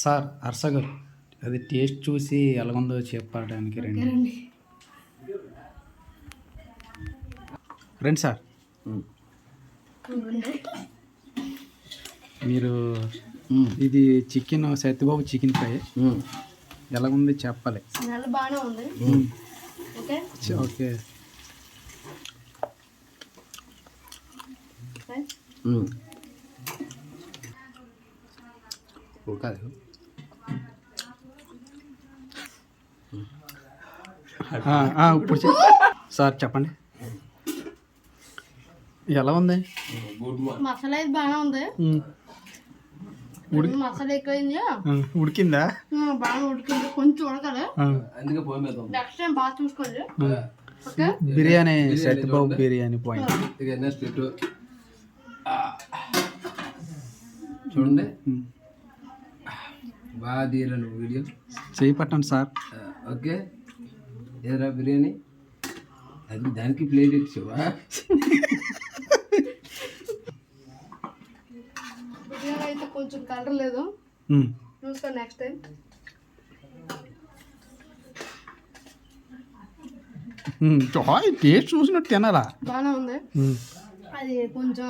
Sir Harsha గారు అది taste చూసి ఎలాగుందో చెప్పడానికి రండి. రండి. రండి సార్. మీరు ఇది చికెన్ సత్యబాబు చికెన్ ఫ్రై ఎలాగుంది చెప్పాలి. స్మెల్ బాగానే ఉంది. ఓకే ఓకే ఇప్పుడు సార్ చెప్పండి ఎలా ఉంది. మసాలా అయితే బాగానే ఉంది. మసాలా ఎక్కువైంది. ఉడికిందా? బాగా ఉడికింది. కొంచెం ఉడకాలి. నెక్స్ట్ టైం బాగా చూసుకోండి. ఓకే బిర్యానీ సత్యబాబు బిర్యానీ పాయింట్ చూడండి. బాగా తీయను వీడియో చేయి పట్టండి సార్. ఓకే ఏదరా బిర్యానీ అది దానికి ప్లేట్ ఇచ్చావా? బిర్యానీ అయితే కొంచెం కలర్ లేదు. చూసుకో నెక్స్ట్ టైం. టేస్ట్ చూసినట్టు తినాలా. బాగానే ఉంది. అది కొంచెం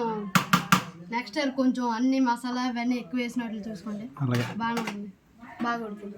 నెక్స్ట్ టైం కొంచెం అన్ని మసాలా ఇవన్నీ ఎక్కువ వేసినట్లు చూసుకోండి. అలాగే బాగానే ఉంది. బాగా ఉడుకుంది.